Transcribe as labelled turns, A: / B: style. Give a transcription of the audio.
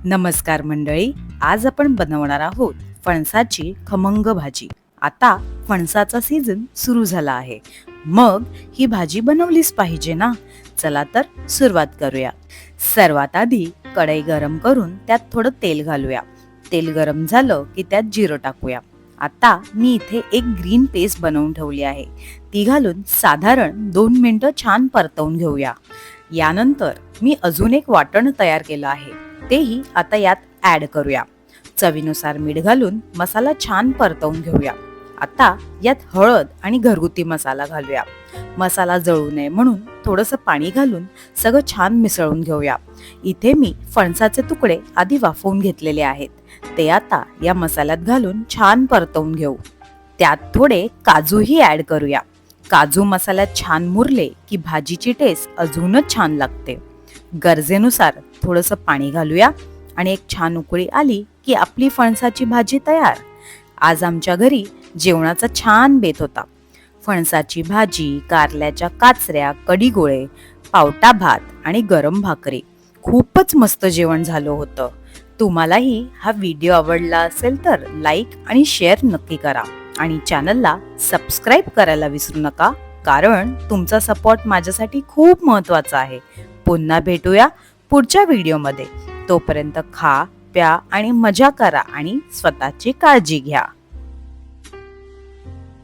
A: नमस्कार मंडळी, आज आपण बनवणार आहोत फणसाची खमंग भाजी. आता फणसाचा सीझन सुरू झाला आहे, मग ही भाजी बनवलीच पाहिजे ना. चला तर सुरुवात करूया. सर्वात आधी कढई गरम करून त्यात थोडं तेल घालूया. तेल गरम झालं की त्यात जिरं टाकूया. आता मी इथे एक ग्रीन पेस्ट बनवून ठेवली आहे, ती घालून साधारण 2 मिनिटं छान परतवून घेऊया. यानंतर मी अजून एक वाटण तयार केलं आहे, तेही आता यात ऍड करूया. चवीनुसार मीठ घालून मसाला छान परतवून घेऊया. आता यात हळद आणि घरगुती मसाला घालूया. मसाला जळू नये म्हणून थोडंसं पाणी घालून सगळं छान मिसळून घेऊया. इथे मी फणसाचे तुकडे आधी वाफवून घेतलेले आहेत, ते आता या मसाल्यात घालून छान परतवून घेऊ. त्यात थोडे काजूही ऍड करूया. काजू मसाल्यात छान मुरले की भाजीची टेस्ट अजूनच छान लागते. गरजेनुसार थोडंसं पाणी घालूया आणि एक छान उकळी आली की आपली फणसाची भाजी तयार. आज आमच्या घरी जेवणाचा छान बेत होता. फणसाची भाजी, कारल्याच्या काचऱ्या, कढी गोळे, पावटा भात आणि गरम भाकरी. खूपच मस्त जेवण झालं होतं. तुम्हालाही हा व्हिडिओ आवडला असेल तर लाईक आणि शेअर नक्की करा आणि चॅनलला सबस्क्राईब करायला विसरू नका, कारण तुमचा सपोर्ट माझ्यासाठी खूप महत्त्वाचा आहे. पुन्हा भेटूया पुढच्या व्हिडिओमध्ये. तोपर्यंत खा, प्या आणि मजा करा आणि स्वतःची काळजी घ्या.